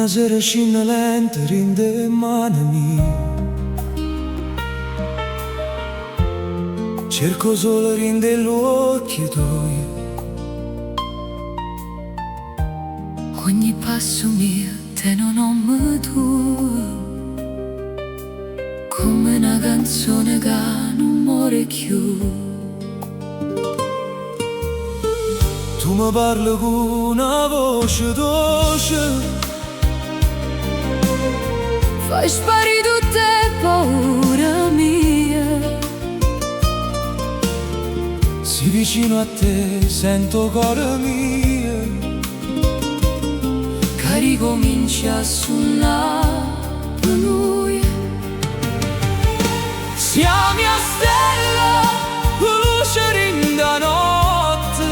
Una sera scina lenta rinde mano mia, cerco solo rinde gli occhi tuoi. Ogni passo mio te non ho mai tu, come una canzone che non muore più. Tu mi parli con una voce dolce, fai sparire tutte le paure mie. si vicino a te sento cuore mio, Che ricomincia a suonare per noi. siamo a stella, luce in da notte,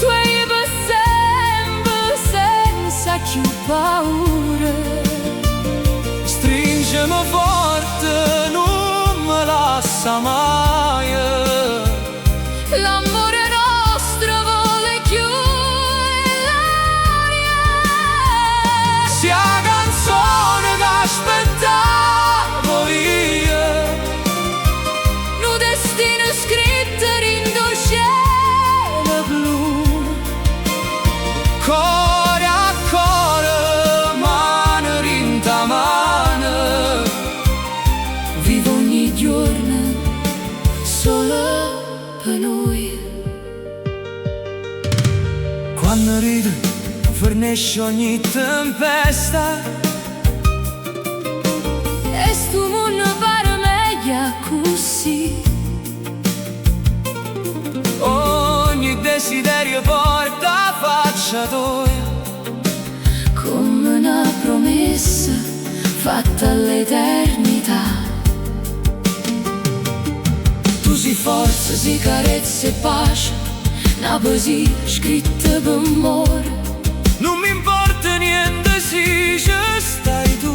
Tu hai per sempre senza più paura. stringimi forte, non me lascia mai. L'amore nostro vuole più l'aria. Sia canzone che aspettavo io, Nu destino scritto in do cielo blu. cuore a cuore, mano rinta mano, Vivo ogni giorno solo per noi. quando ride fornisce ogni tempesta. E sto mondo pare meglio così. Ogni desiderio porta faccia tua, Come una promessa fatta all'eternità. Tu sei forza, sei carezza e pace, una poesia scritta per amore. non mi importa niente se ci stai tu,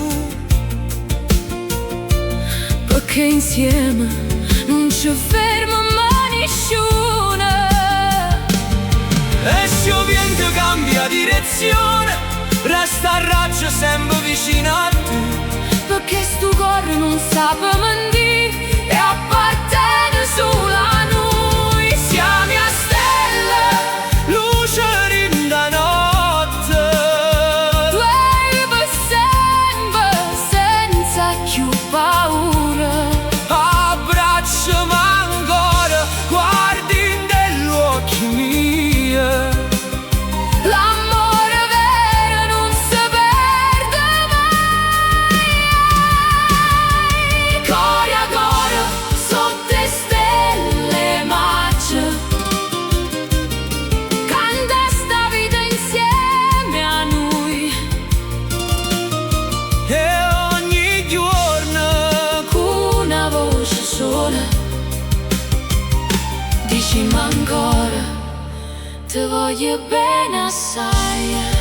Perché insieme non ci ferma mai nessuno. e se il vento cambia direzione resta a raggio sempre vicino a te. Perché sto cuore non sa per mentire e appartiene solo a noi. Siamo a stella, luce in da notte, Tu hai per sempre senza più paura. abbracciami ancora, guardi negli occhi miei. L'amore vero non si perde mai. Core a core sotto le stelle marce, canta sta vita insieme a noi. E ogni giorno Con una voce sola dicimi ancora, ti voglio bene assai.